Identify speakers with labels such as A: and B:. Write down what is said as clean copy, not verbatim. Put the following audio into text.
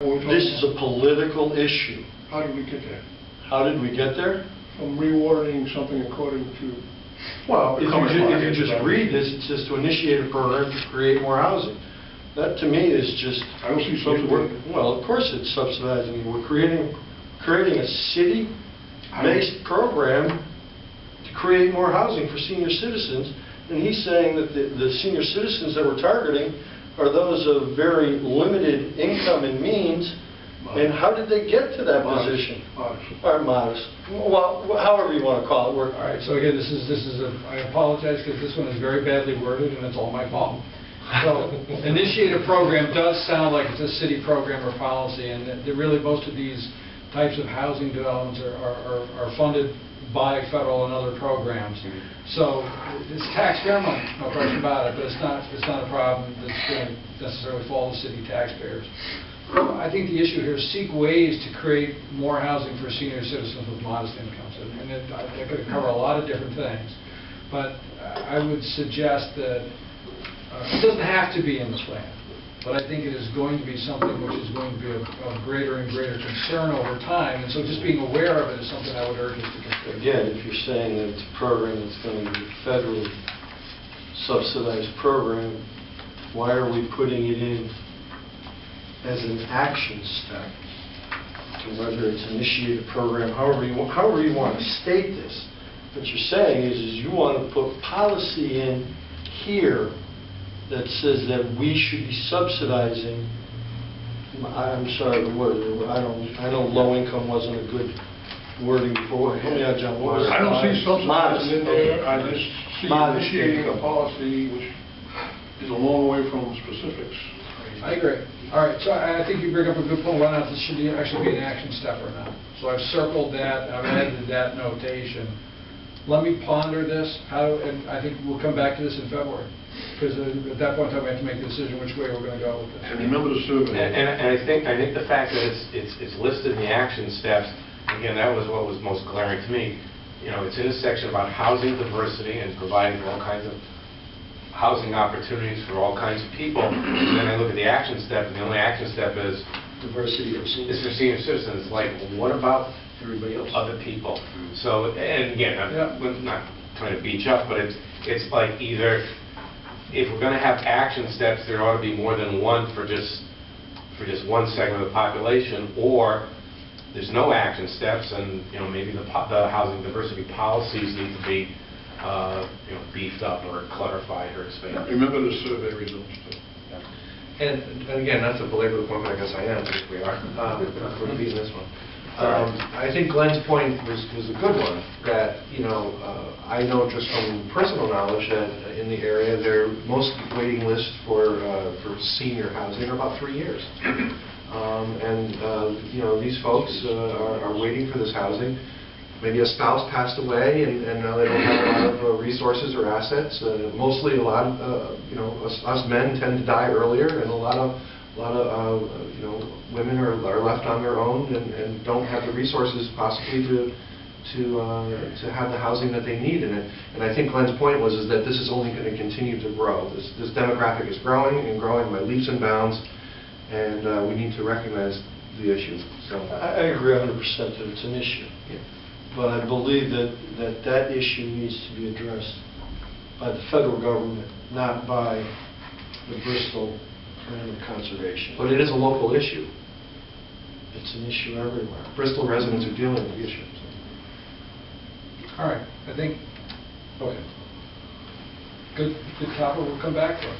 A: This is a political issue.
B: How did we get there?
A: How did we get there?
B: From rewording something according to...
A: Well, if you just read this, it says to initiate a program to create more housing. That to me is just...
B: I don't see subsidizing.
A: Well, of course it's subsidizing. We're creating a city-based program to create more housing for senior citizens. And he's saying that the senior citizens that we're targeting are those of very limited income and means. And how did they get to that position?
B: Modest.
A: Or modest. Well, however you want to call it.
C: All right, so again, I apologize because this one is very badly worded and it's all my fault. So, initiate a program does sound like it's a city program or policy, and that really most of these types of housing developments are funded by federal and other programs. So it's taxpayer money, no question about it, but it's not a problem that's going to necessarily fall to city taxpayers. I think the issue here is seek ways to create more housing for senior citizens with modest incomes, and that could cover a lot of different things. But I would suggest that it doesn't have to be in the plan, but I think it is going to be something which is going to be of greater and greater concern over time, and so just being aware of it is something I would urge us to consider.
A: Again, if you're saying that it's a program that's going to be a federally subsidized program, why are we putting it in as an action step to whether it's initiate a program, however you want to state this? What you're saying is you want to put policy in here that says that we should be subsidizing. I'm sorry, the word. I know low income wasn't a good wording before. Help me out, John. What was it?
B: I don't see subsidizing in there. I just see
A: Modest
B: initiating
A: income.
B: a policy which is a long way from specifics.
C: I agree. All right, so I think you bring up a good point, whether or not this should actually be an action step or not. So I've circled that, I've added that notation. Let me ponder this, and I think we'll come back to this in February, because at that point in time we have to make a decision which way we're going to go with this.
B: And remember the survey.
D: And I think the fact that it's listed in the action steps, again, that was what was most glaring to me. You know, it's in a section about housing diversity and providing all kinds of housing opportunities for all kinds of people. And then I look at the action step, and the only action step is
A: Diversity of seniors.
D: for senior citizens. Like, what about
A: Everybody else.
D: other people? So, and again, I'm not trying to beat you up, but it's like either, if we're going to have action steps, there ought to be more than one for just one segment of the population, or there's no action steps, and maybe the housing diversity policies need to be beefed up or clarified or expanded.
B: Remember the survey results too.
E: And again, not to belabor the point, but I guess I am, if we are, we're beating this one. I think Glenn's point was a good one, that, I know just from personal knowledge that in the area, most waiting lists for senior housing are about 3 years. These folks are waiting for this housing. Maybe a spouse passed away, and now they don't have a lot of resources or assets. Mostly, a lot of us men tend to die earlier, and a lot of women are left on their own and don't have the resources possibly to have the housing that they need. And I think Glenn's point was that this is only going to continue to grow. This demographic is growing and growing by leaps and bounds, and we need to recognize the issue. So
A: I agree 100% that it's an issue.
E: yeah.
A: But I believe that issue needs to be addressed by the federal government, not by the Bristol Plan of Conservation.
E: But it is a local issue.
A: It's an issue everywhere.
E: Bristol residents are dealing with the issue.
C: All right, I think, okay. Good topic, we'll come back to it.